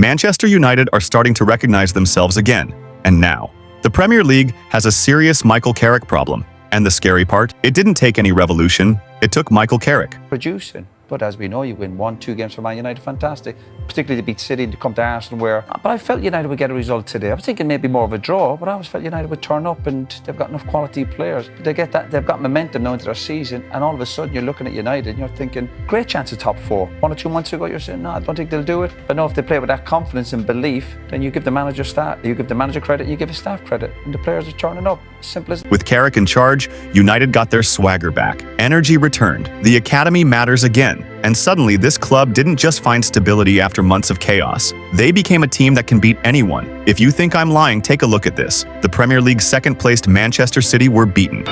Manchester United are starting to recognize themselves again. And now, the Premier League has a serious Michael Carrick problem. And the scary part, it didn't take any revolution, it took Michael Carrick. Producing. But as we know, you win 1-2 games for Man United, fantastic. Particularly to beat City and to come to Arsenal but I felt United would get a result today. I was thinking maybe more of a draw, but I always felt United would turn up and they've got enough quality players. They get that, they've got momentum now into their season, and all of a sudden you're looking at United and you're thinking, great chance of top 4. 1 or 2 months ago you're saying, no, I don't think they'll do it. But now if they play with that confidence and belief, then you give the manager credit, you give his staff credit, and the players are turning up. Simple as. With Carrick in charge, United got their swagger back. Energy returned. The academy matters again. And suddenly, this club didn't just find stability after months of chaos. They became a team that can beat anyone. If you think I'm lying, take a look at this. The Premier League's second-placed Manchester City were beaten.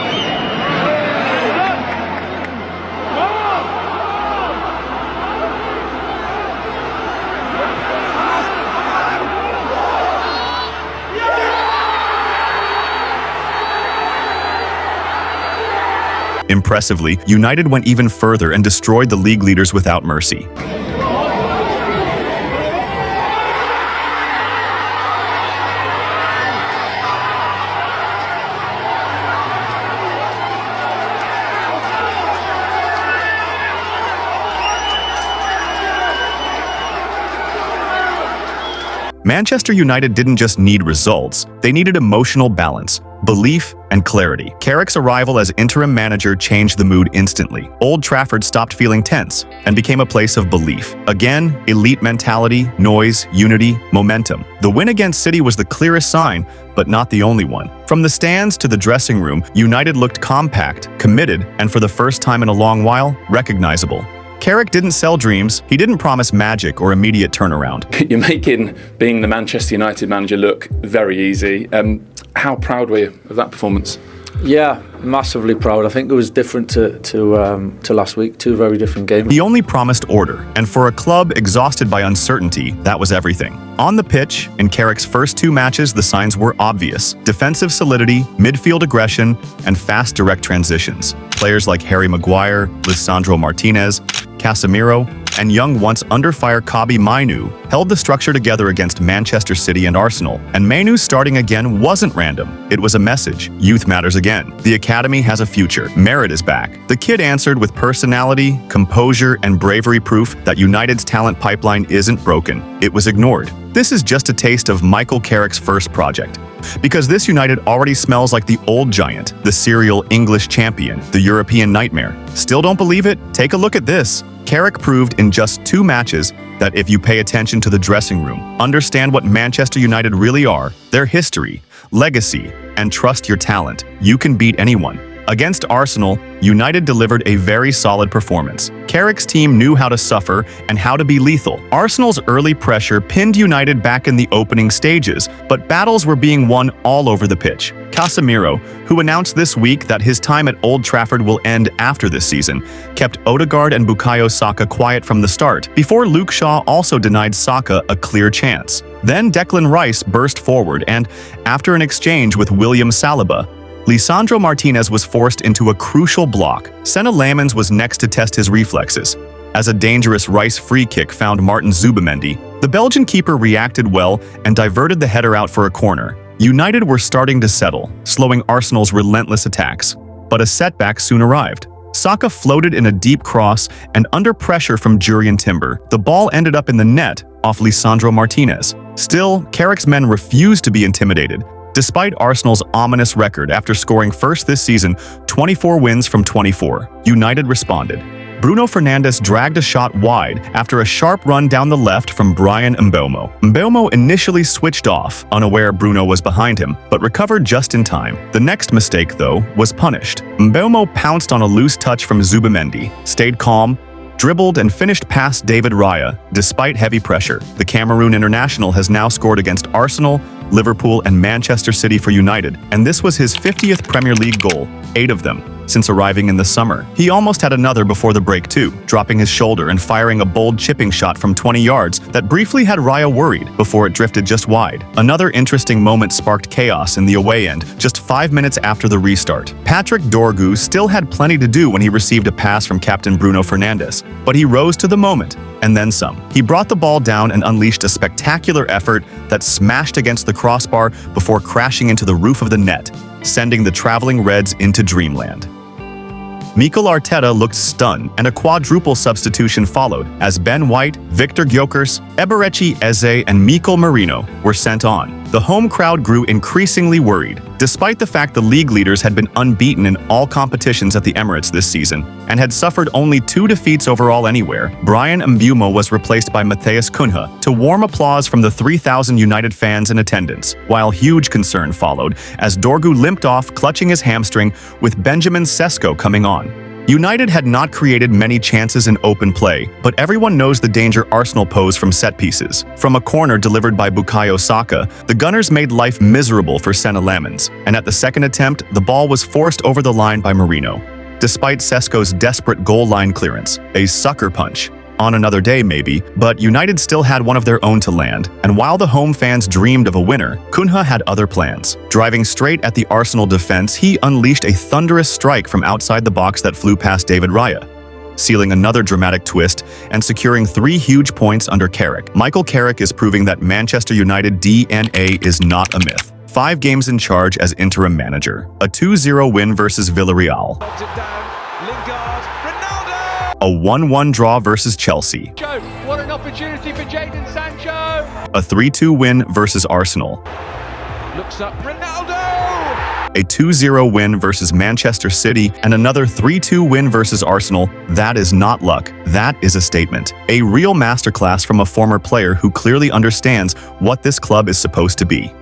Impressively, United went even further and destroyed the league leaders without mercy. Manchester United didn't just need results, they needed emotional balance, belief, and clarity. Carrick's arrival as interim manager changed the mood instantly. Old Trafford stopped feeling tense and became a place of belief. Again, elite mentality, noise, unity, momentum. The win against City was the clearest sign, but not the only one. From the stands to the dressing room, United looked compact, committed, and for the first time in a long while, recognizable. Carrick didn't sell dreams, he didn't promise magic or immediate turnaround. You're making being the Manchester United manager look very easy. How proud were you of that performance? Yeah, massively proud. I think it was different to last week. 2 very different games. He only promised order, and for a club exhausted by uncertainty, that was everything. On the pitch, in Carrick's first 2 matches, the signs were obvious. Defensive solidity, midfield aggression, and fast direct transitions. Players like Harry Maguire, Lisandro Martinez, Casemiro, and young once under-fire Kobbie Mainoo held the structure together against Manchester City and Arsenal. And Mainoo starting again wasn't random. It was a message. Youth matters again. The academy has a future. Merit is back. The kid answered with personality, composure, and bravery, proof that United's talent pipeline isn't broken. It was ignored. This is just a taste of Michael Carrick's first project. Because this United already smells like the old giant, the serial English champion, the European nightmare. Still don't believe it? Take a look at this. Carrick proved in just 2 matches that if you pay attention to the dressing room, understand what Manchester United really are, their history, legacy, and trust your talent, you can beat anyone. Against Arsenal, United delivered a very solid performance. Carrick's team knew how to suffer and how to be lethal. Arsenal's early pressure pinned United back in the opening stages, but battles were being won all over the pitch. Casemiro, who announced this week that his time at Old Trafford will end after this season, kept Odegaard and Bukayo Saka quiet from the start, before Luke Shaw also denied Saka a clear chance. Then Declan Rice burst forward and, after an exchange with William Saliba, Lisandro Martinez was forced into a crucial block. Senna Lamens was next to test his reflexes. As a dangerous Rice free kick found Martin Zubimendi, the Belgian keeper reacted well and diverted the header out for a corner. United were starting to settle, slowing Arsenal's relentless attacks. But a setback soon arrived. Saka floated in a deep cross, and under pressure from Jurrien Timber, the ball ended up in the net off Lisandro Martinez. Still, Carrick's men refused to be intimidated. Despite Arsenal's ominous record after scoring first this season, 24 wins from 24, United responded. Bruno Fernandes dragged a shot wide after a sharp run down the left from Bryan Mbeumo. Mbeumo initially switched off, unaware Bruno was behind him, but recovered just in time. The next mistake, though, was punished. Mbeumo pounced on a loose touch from Zubimendi, stayed calm, dribbled and finished past David Raya, despite heavy pressure. The Cameroon international has now scored against Arsenal, Liverpool, and Manchester City for United, and this was his 50th Premier League goal. 8 of them since arriving in the summer. He almost had another before the break too, dropping his shoulder and firing a bold chipping shot from 20 yards that briefly had Raya worried before it drifted just wide. Another interesting moment sparked chaos in the away end just 5 minutes after the restart. Patrick Dorgu still had plenty to do when he received a pass from captain Bruno Fernandes, but he rose to the moment and then some. He brought the ball down and unleashed a spectacular effort that smashed against the crossbar before crashing into the roof of the net, sending the traveling Reds into dreamland. Mikel Arteta looked stunned, and a quadruple substitution followed as Ben White, Victor Gyökeres, Eberechi Eze, and Mikel Merino were sent on. The home crowd grew increasingly worried. Despite the fact the league leaders had been unbeaten in all competitions at the Emirates this season and had suffered only 2 defeats overall anywhere, Brian Mbeumo was replaced by Matheus Cunha to warm applause from the 3,000 United fans in attendance, while huge concern followed as Dorgu limped off, clutching his hamstring, with Benjamin Sesko coming on. United had not created many chances in open play, but everyone knows the danger Arsenal pose from set pieces. From a corner delivered by Bukayo Saka, the Gunners made life miserable for Senna Lamens, and at the second attempt, the ball was forced over the line by Merino. Despite Sesko's desperate goal line clearance, a sucker punch, on another day maybe, but United still had one of their own to land, and while the home fans dreamed of a winner, Cunha had other plans. Driving straight at the Arsenal defense, he unleashed a thunderous strike from outside the box that flew past David Raya, sealing another dramatic twist and securing 3 huge points under Carrick. Michael Carrick is proving that Manchester United DNA is not a myth. 5 games in charge as interim manager, a 2-0 win versus Villarreal, a 1-1 draw versus Chelsea, what an opportunity for Jadon Sancho! a 3-2 win versus Arsenal, Looks up, Ronaldo! a 2-0 win versus Manchester City, and another 3-2 win versus Arsenal. That is not luck. That is a statement. A real masterclass from a former player who clearly understands what this club is supposed to be.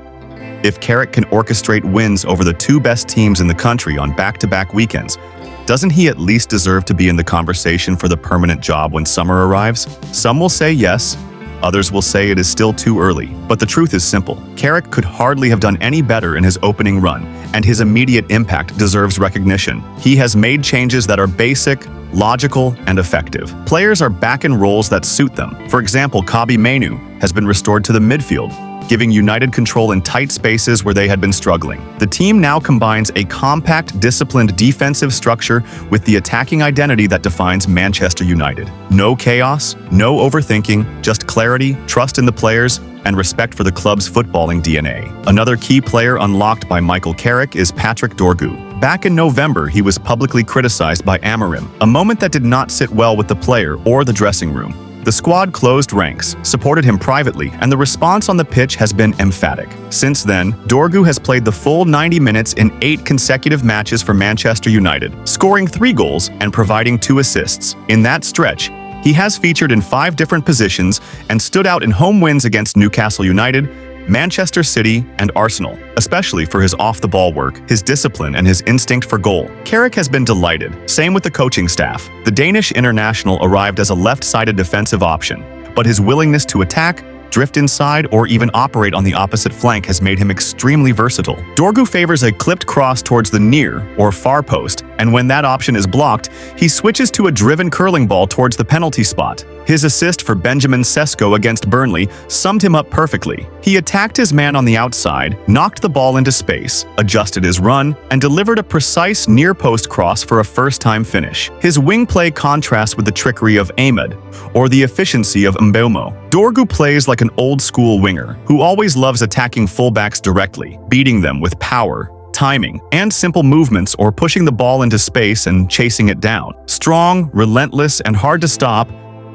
If Carrick can orchestrate wins over the 2 best teams in the country on back-to-back weekends, doesn't he at least deserve to be in the conversation for the permanent job when summer arrives? Some will say yes, others will say it is still too early. But the truth is simple. Carrick could hardly have done any better in his opening run, and his immediate impact deserves recognition. He has made changes that are basic, logical, and effective. Players are back in roles that suit them. For example, Kobbie Mainoo has been restored to the midfield, giving United control in tight spaces where they had been struggling. The team now combines a compact, disciplined defensive structure with the attacking identity that defines Manchester United. No chaos, no overthinking, just clarity, trust in the players, and respect for the club's footballing DNA. Another key player unlocked by Michael Carrick is Patrick Dorgu. Back in November, he was publicly criticized by Amorim, a moment that did not sit well with the player or the dressing room. The squad closed ranks, supported him privately, and the response on the pitch has been emphatic. Since then, Dorgu has played the full 90 minutes in 8 consecutive matches for Manchester United, scoring 3 goals and providing 2 assists. In that stretch, he has featured in 5 different positions and stood out in home wins against Newcastle United, Manchester City, and Arsenal, especially for his off-the-ball work, his discipline, and his instinct for goal. Carrick has been delighted, same with the coaching staff. The Danish international arrived as a left-sided defensive option, but his willingness to attack, drift inside, or even operate on the opposite flank has made him extremely versatile. Dorgu favors a clipped cross towards the near or far post, and when that option is blocked, he switches to a driven curling ball towards the penalty spot. His assist for Benjamin Sesko against Burnley summed him up perfectly. He attacked his man on the outside, knocked the ball into space, adjusted his run, and delivered a precise near-post cross for a first-time finish. His wing play contrasts with the trickery of Ahmed or the efficiency of Mbeumo. Dorgu plays like an old-school winger who always loves attacking fullbacks directly, beating them with power, timing, and simple movements, or pushing the ball into space and chasing it down. Strong, relentless, and hard to stop,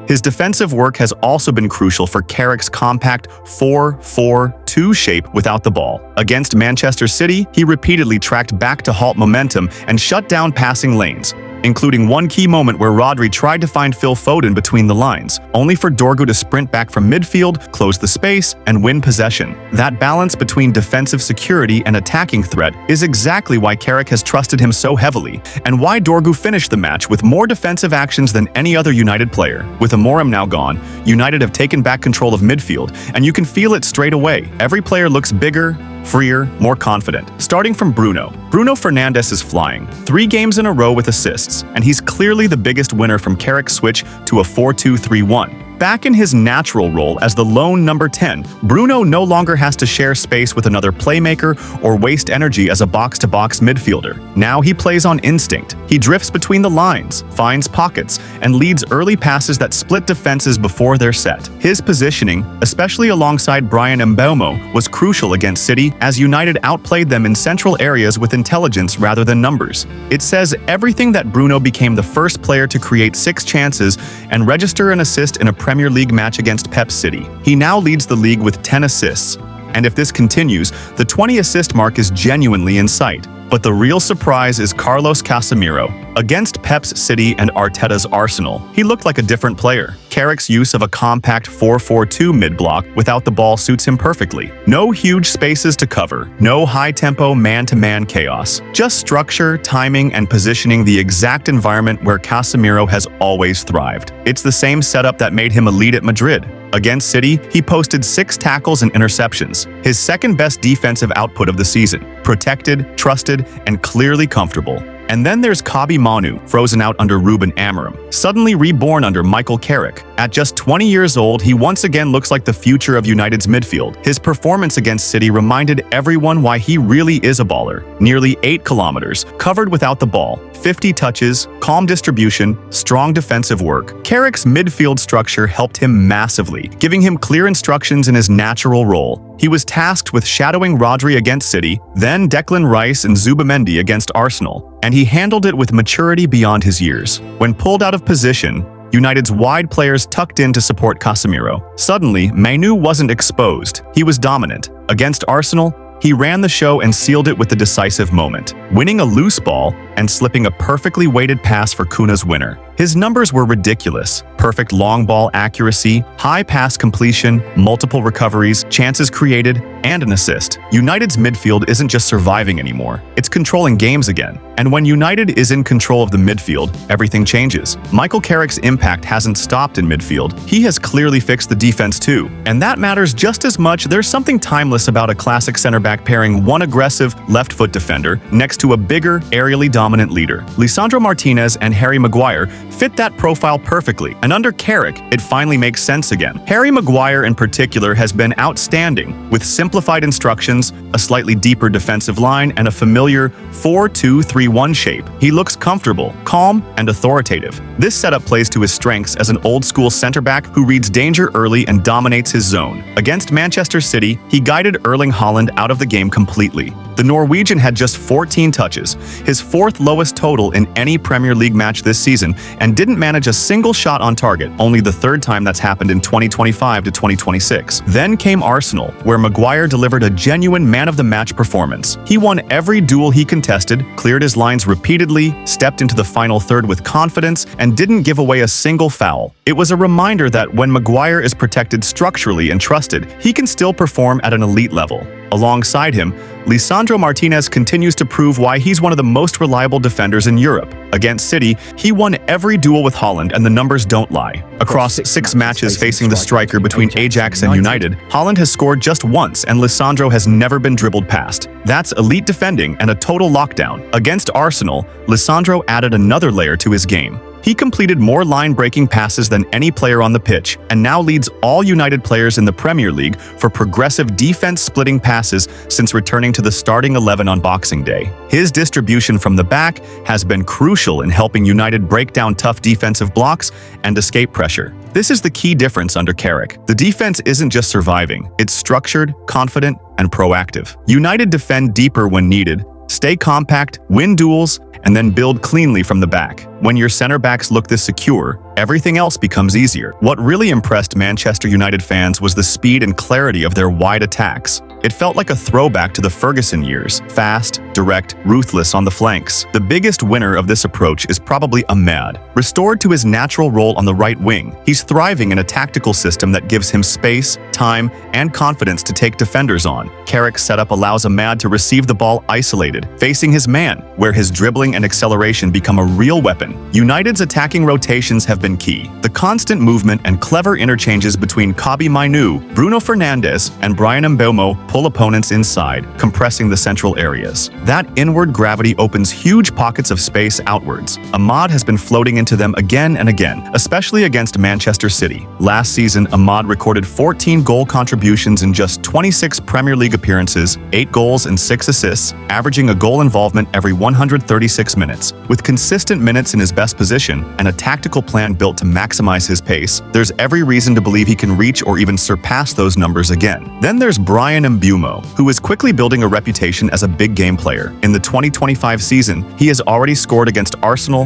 his defensive work has also been crucial for Carrick's compact 4-4-2 shape without the ball. Against Manchester City, he repeatedly tracked back to halt momentum and shut down passing lanes, including one key moment where Rodri tried to find Phil Foden between the lines, only for Dorgu to sprint back from midfield, close the space, and win possession. That balance between defensive security and attacking threat is exactly why Carrick has trusted him so heavily, and why Dorgu finished the match with more defensive actions than any other United player. With Amorim now gone, United have taken back control of midfield, and you can feel it straight away. Every player looks bigger, freer, more confident. Starting from Bruno Fernandes is flying. 3 games in a row with assists, and he's clearly the biggest winner from Carrick's switch to a 4-2-3-1. Back in his natural role as the lone number 10, Bruno no longer has to share space with another playmaker or waste energy as a box-to-box midfielder. Now he plays on instinct. He drifts between the lines, finds pockets, and leads early passes that split defenses before they're set. His positioning, especially alongside Brian Mbeumo, was crucial against City as United outplayed them in central areas with intelligence rather than numbers. It says everything that Bruno became the first player to create 6 chances and register an assist in a Premier League match against Pep City. He now leads the league with 10 assists. And if this continues, the 20-assist mark is genuinely in sight. But the real surprise is Carlos Casemiro. Against Pep's City and Arteta's Arsenal, he looked like a different player. Carrick's use of a compact 4-4-2 mid-block without the ball suits him perfectly. No huge spaces to cover, no high-tempo man-to-man chaos. Just structure, timing, and positioning the exact environment where Casemiro has always thrived. It's the same setup that made him elite at Madrid. Against City, he posted 6 tackles and interceptions, his second-best defensive output of the season. Protected, trusted, and clearly comfortable. And then there's Kobbie Mainoo, frozen out under Ruben Amorim, suddenly reborn under Michael Carrick. At just 20 years old, he once again looks like the future of United's midfield. His performance against City reminded everyone why he really is a baller. Nearly 8 kilometers, covered without the ball, 50 touches, calm distribution, strong defensive work. Carrick's midfield structure helped him massively, giving him clear instructions in his natural role. He was tasked with shadowing Rodri against City, then Declan Rice and Zubimendi against Arsenal, and he handled it with maturity beyond his years. When pulled out of position, United's wide players tucked in to support Casemiro. Suddenly, Mainoo wasn't exposed. He was dominant. Against Arsenal, he ran the show and sealed it with the decisive moment, winning a loose ball and slipping a perfectly weighted pass for Kuna's winner. His numbers were ridiculous. Perfect long ball accuracy, high pass completion, multiple recoveries, chances created, and an assist. United's midfield isn't just surviving anymore, it's controlling games again. And when United is in control of the midfield, everything changes. Michael Carrick's impact hasn't stopped in midfield. He has clearly fixed the defense too. And that matters just as much. There's something timeless about a classic center-back pairing one aggressive left-foot defender next to a bigger, aerially dominant leader. Lisandro Martinez and Harry Maguire fit that profile perfectly, and under Carrick, it finally makes sense again. Harry Maguire in particular has been outstanding, with simplified instructions, a slightly deeper defensive line, and a familiar 4-2-3-1 shape. He looks comfortable, calm, and authoritative. This setup plays to his strengths as an old-school center-back who reads danger early and dominates his zone. Against Manchester City, he guided Erling Haaland out of the game completely. The Norwegian had just 14 touches, his 4th lowest total in any Premier League match this season, and didn't manage a single shot on target, only the 3rd time that's happened in 2025 to 2026. Then came Arsenal, where Maguire delivered a genuine man-of-the-match performance. He won every duel he contested, cleared his lines repeatedly, stepped into the final third with confidence, and didn't give away a single foul. It was a reminder that when Maguire is protected structurally and trusted, he can still perform at an elite level. Alongside him, Lisandro Martinez continues to prove why he's one of the most reliable defenders in Europe. Against City, he won every duel with Haaland, and the numbers don't lie. Across 6 matches facing the striker between Ajax and United, Haaland has scored just once, and Lisandro has never been dribbled past. That's elite defending and a total lockdown. Against Arsenal, Lisandro added another layer to his game. He completed more line-breaking passes than any player on the pitch and now leads all United players in the Premier League for progressive defense-splitting passes since returning to the starting 11 on Boxing Day. His distribution from the back has been crucial in helping United break down tough defensive blocks and escape pressure. This is the key difference under Carrick. The defense isn't just surviving, it's structured, confident, and proactive. United defend deeper when needed, stay compact, win duels, and then build cleanly from the back. When your center backs look this secure, everything else becomes easier. What really impressed Manchester United fans was the speed and clarity of their wide attacks. It felt like a throwback to the Ferguson years. Fast, direct, ruthless on the flanks. The biggest winner of this approach is probably Ahmad. Restored to his natural role on the right wing, he's thriving in a tactical system that gives him space, time, and confidence to take defenders on. Carrick's setup allows Ahmad to receive the ball isolated, facing his man, where his dribbling and acceleration become a real weapon. United's attacking rotations have been key. The constant movement and clever interchanges between Kobbie Mainoo, Bruno Fernandes, and Bryan Mbeumo pull opponents inside, compressing the central areas. That inward gravity opens huge pockets of space outwards. Ahmad has been floating into them again and again, especially against Manchester City. Last season, Ahmad recorded 14 goal contributions in just 26 Premier League appearances, 8 goals and 6 assists, averaging a goal involvement every 136 minutes. With consistent minutes in his best position and a tactical plan built to maximize his pace, there's every reason to believe he can reach or even surpass those numbers again. Then there's Bryan Mbeumo, who is quickly building a reputation as a big game player. In the 2025 season, he has already scored against Arsenal,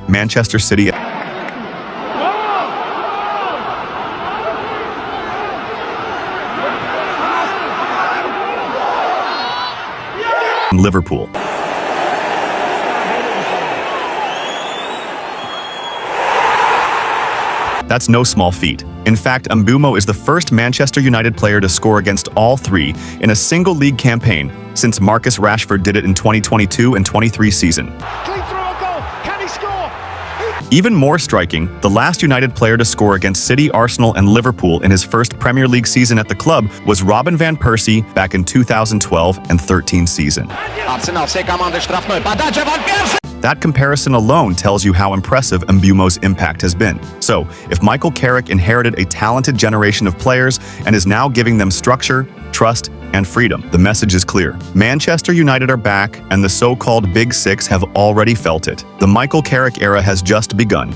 Manchester City, and Liverpool. That's no small feat. In fact, Mbeumo is the first Manchester United player to score against all three in a single league campaign since Marcus Rashford did it in 2022 and 23 season. Clean through a goal. Can he score? Even more striking, the last United player to score against City, Arsenal, and Liverpool in his first Premier League season at the club was Robin van Persie back in 2012 and 13 season. That comparison alone tells you how impressive Mbeumo's impact has been. So, if Michael Carrick inherited a talented generation of players and is now giving them structure, trust, and freedom, the message is clear. Manchester United are back, and the so-called Big Six have already felt it. The Michael Carrick era has just begun.